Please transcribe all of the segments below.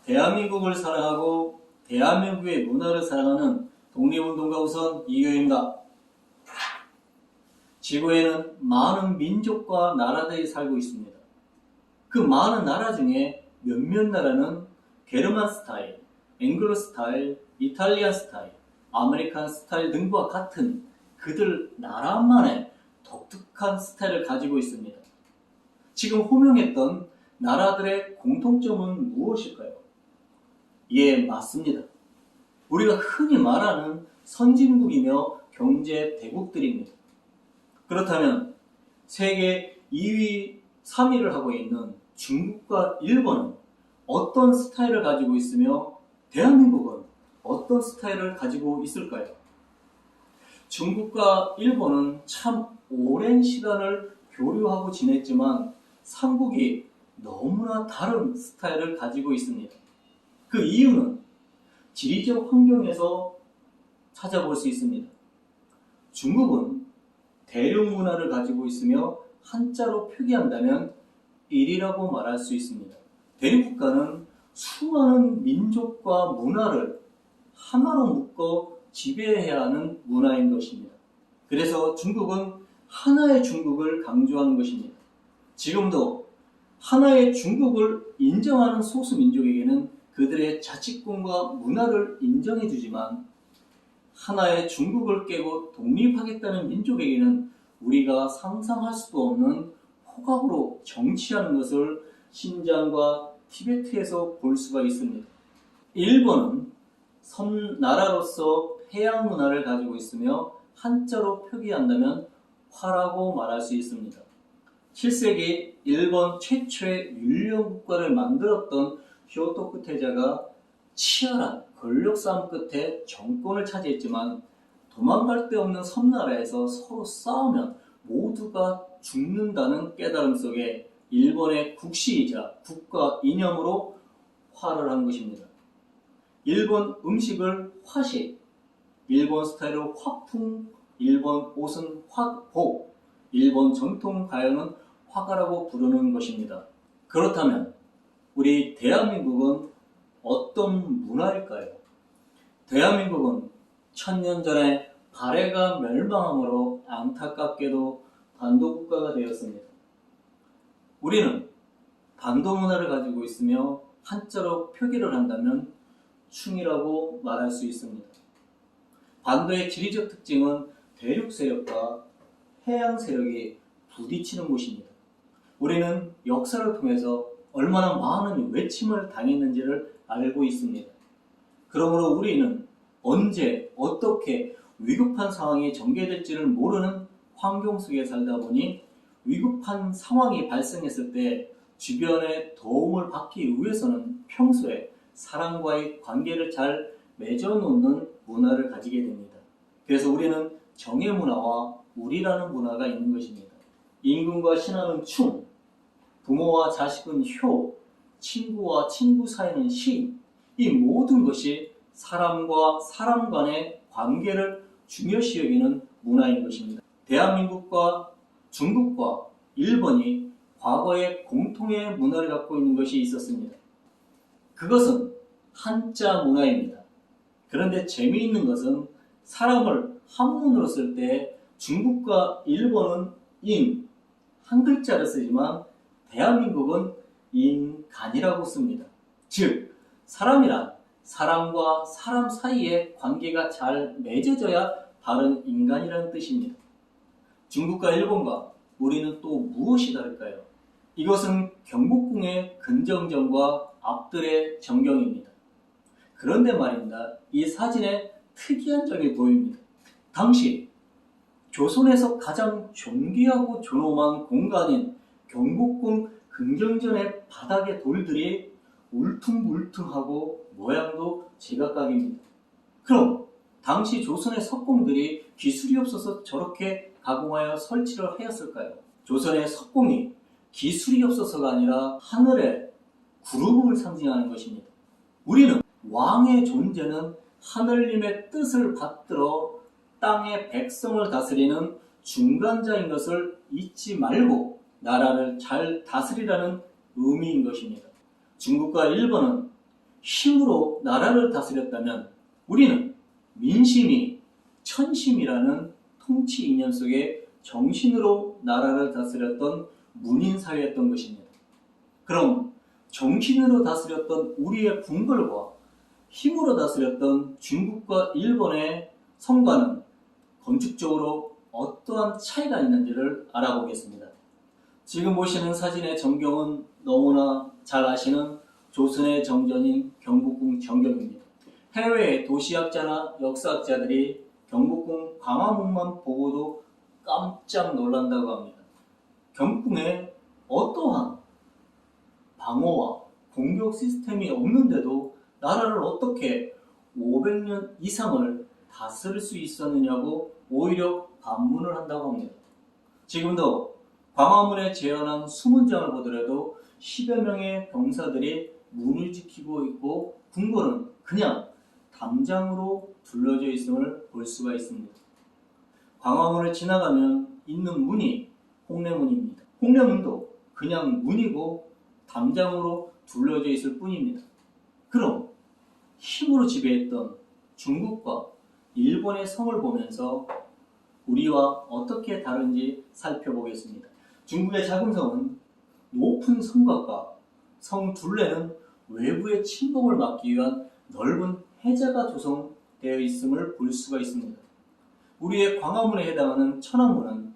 대한민국을 사랑하고 대한민국의 문화를 사랑하는 독립운동가 우선 이교입니다. 지구에는 많은 민족과 나라들이 살고 있습니다. 그 많은 나라 중에 몇몇 나라는 게르만 스타일, 앵글로 스타일, 이탈리안 스타일, 아메리칸 스타일 등과 같은 그들 나라만의 독특한 스타일을 가지고 있습니다. 지금 호명했던 나라들의 공통점은 무엇일까요? 예, 맞습니다. 우리가 흔히 말하는 선진국이며 경제 대국들입니다. 그렇다면 세계 2위, 3위를 하고 있는 중국과 일본은 어떤 스타일을 가지고 있으며 대한민국은 어떤 스타일을 가지고 있을까요? 중국과 일본은 참 오랜 시간을 교류하고 지냈지만 삼국이 너무나 다른 스타일을 가지고 있습니다. 그 이유는 지리적 환경에서 찾아볼 수 있습니다. 중국은 대륙 문화를 가지고 있으며 한자로 표기한다면 일이라고 말할 수 있습니다. 대륙국가는 수많은 민족과 문화를 하나로 묶어 지배해야 하는 문화인 것입니다. 그래서 중국은 하나의 중국을 강조하는 것입니다. 지금도 하나의 중국을 인정하는 소수민족에게는 그들의 자치권과 문화를 인정해주지만 하나의 중국을 깨고 독립하겠다는 민족에게는 우리가 상상할 수도 없는 호각으로 정치하는 것을 신장과 티베트에서 볼 수가 있습니다. 일본은 섬나라로서 해양 문화를 가지고 있으며 한자로 표기한다면 화라고 말할 수 있습니다. 7세기 일본 최초의 율령 국가를 만들었던 쇼토쿠 태자가 치열한 권력 싸움 끝에 정권을 차지했지만 도망갈 데 없는 섬나라에서 서로 싸우면 모두가 죽는다는 깨달음 속에 일본의 국시이자 국가 이념으로 화를 한 것입니다. 일본 음식을 화식, 일본 스타일을 화풍, 일본 옷은 화복, 일본 전통 가요는 화가라고 부르는 것입니다. 그렇다면 우리 대한민국은 어떤 문화일까요? 대한민국은 1000년 전에 발해가 멸망함으로 안타깝게도 반도국가가 되었습니다. 우리는 반도 문화를 가지고 있으며 한자로 표기를 한다면 충이라고 말할 수 있습니다. 반도의 지리적 특징은 대륙 세력과 해양 세력이 부딪히는 곳입니다. 우리는 역사를 통해서 얼마나 많은 외침을 당했는지를 알고 있습니다. 그러므로 우리는 언제 어떻게 위급한 상황이 전개될지를 모르는 환경 속에 살다 보니 위급한 상황이 발생했을 때 주변의 도움을 받기 위해서는 평소에 사람과의 관계를 잘 맺어놓는 문화를 가지게 됩니다. 그래서 우리는 정의 문화와 우리라는 문화가 있는 것입니다. 임금과 신하는 충, 부모와 자식은 효, 친구와 친구 사이는 신, 이 모든 것이 사람과 사람 간의 관계를 중요시 여기는 문화인 것입니다. 대한민국과 중국과 일본이 과거에 공통의 문화를 갖고 있는 것이 있었습니다. 그것은 한자 문화입니다. 그런데 재미있는 것은 사람을 한문으로 쓸 때 중국과 일본은 인, 한 글자를 쓰지만 대한민국은 인간이라고 씁니다. 즉, 사람이란 사람과 사람 사이의 관계가 잘 맺어져야 바른 인간이라는 뜻입니다. 중국과 일본과 우리는 또 무엇이 다를까요? 이것은 경복궁의 근정전과 앞들의 전경입니다. 그런데 말입니다. 이 사진에 특이한 점이 보입니다. 당시 조선에서 가장 존귀하고 존엄한 공간인 경복궁 근정전의 바닥의 돌들이 울퉁불퉁하고 모양도 제각각입니다. 그럼 당시 조선의 석공들이 기술이 없어서 저렇게 가공하여 설치를 하였을까요? 조선의 석공이 기술이 없어서가 아니라 하늘의 구름을 상징하는 것입니다. 우리는 왕의 존재는 하늘님의 뜻을 받들어 땅의 백성을 다스리는 중간자인 것을 잊지 말고 나라를 잘 다스리라는 의미인 것입니다. 중국과 일본은 힘으로 나라를 다스렸다면 우리는 민심이 천심이라는 통치 이념 속에 정신으로 나라를 다스렸던 문인사회였던 것입니다. 그럼 정신으로 다스렸던 우리의 궁궐과 힘으로 다스렸던 중국과 일본의 성과는 건축적으로 어떠한 차이가 있는지를 알아보겠습니다. 지금 보시는 사진의 전경은 너무나 잘 아시는 조선의 정전인 경복궁 전경입니다. 해외 도시학자나 역사학자들이 경복궁 광화문만 보고도 깜짝 놀란다고 합니다. 경복궁에 어떠한 방어와 공격 시스템이 없는데도 나라를 어떻게 500년 이상을 다스릴 수 있었느냐고 오히려 반문을 한다고 합니다. 지금도 광화문에 재현한 수문장을 보더라도 10여 명의 병사들이 문을 지키고 있고 궁궐은 그냥 담장으로 둘러져 있음을 볼 수가 있습니다. 광화문을 지나가면 있는 문이 홍례문입니다. 홍례문도 그냥 문이고 담장으로 둘러져 있을 뿐입니다. 그럼 힘으로 지배했던 중국과 일본의 성을 보면서 우리와 어떻게 다른지 살펴보겠습니다. 중국의 작은 성은 높은 성곽과 성 둘레는 외부의 침범을 막기 위한 넓은 해자가 조성되어 있음을 볼 수가 있습니다. 우리의 광화문에 해당하는 천안문은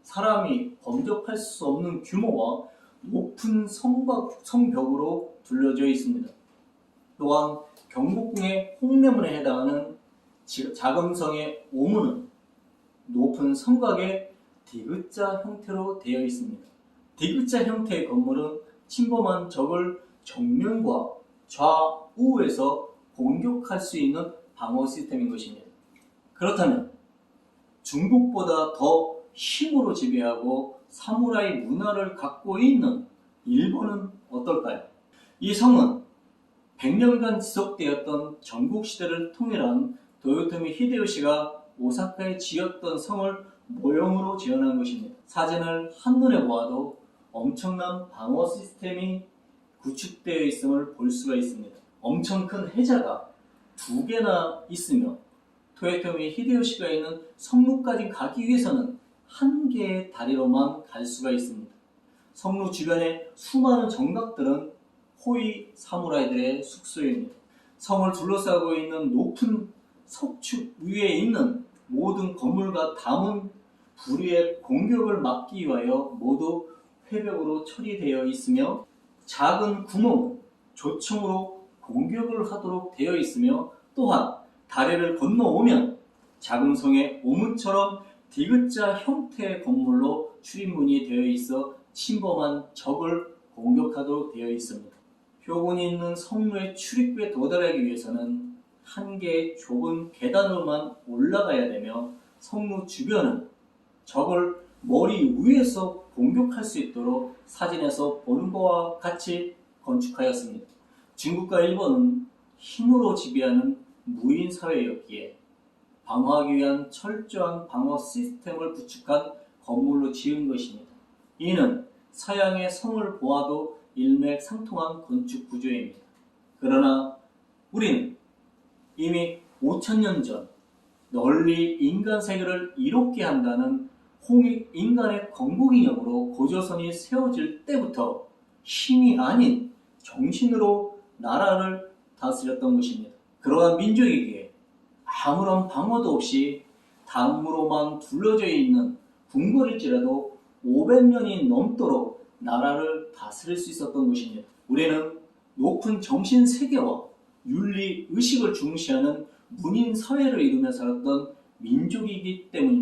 사람이 범접할 수 없는 규모와 높은 성벽으로 둘러져 있습니다. 또한 경복궁의 홍례문에 해당하는 작은 성의 오문은 높은 성곽의 디귿자 형태로 되어 있습니다. 디귿자 형태의 건물은 침범한 적을 정면과 좌우에서 공격할 수 있는 방어 시스템인 것입니다. 그렇다면 중국보다 더 힘으로 지배하고 사무라이 문화를 갖고 있는 일본은 어떨까요? 이 성은 100년간 지속되었던 전국시대를 통일한 도요토미 히데요시가 오사카에 지었던 성을 모형으로 재현한 것입니다. 사진을 한눈에 보아도 엄청난 방어 시스템이 구축되어 있음을 볼 수가 있습니다. 엄청 큰 해자가 2개나 있으며 도요토미 히데요시가 있는 성루까지 가기 위해서는 1개의 다리로만 갈 수가 있습니다. 성루 주변의 수많은 정각들은 호위 사무라이들의 숙소입니다. 성을 둘러싸고 있는 높은 석축 위에 있는 모든 건물과 담은 불의의 공격을 막기 위하여 모두 회벽으로 처리되어 있으며 작은 구멍은 조총으로 공격을 하도록 되어 있으며 또한 다리를 건너오면 작은 성의 오문처럼 디귿자 형태의 건물로 출입문이 되어 있어 침범한 적을 공격하도록 되어 있습니다. 표본이 있는 성루의 출입구에 도달하기 위해서는 1개의 좁은 계단으로만 올라가야 되며 성루 주변은 적을 머리 위에서 공격할 수 있도록 사진에서 보는 바와 같이 건축하였습니다. 중국과 일본은 힘으로 지배하는 무인 사회였기에 방어하기 위한 철저한 방어 시스템을 구축한 건물로 지은 것입니다. 이는 서양의 성을 보아도 일맥상통한 건축 구조입니다. 그러나 우리는 이미 5000년 전 널리 인간 세계를 이롭게 한다는 홍익인간의 건국이념으로 고조선이 세워질 때부터 힘이 아닌 정신으로 나라를 다스렸던 것입니다. 그러한 민족에게 아무런 방어도 없이 담으로만 둘러져 있는 궁궐일지라도 500년이 넘도록 나라를 다스릴 수 있었던 것입니다. 우리는 높은 정신세계와 윤리의식을 중시하는 문인 사회를 이루며 살았던 민족이기 때문입니다.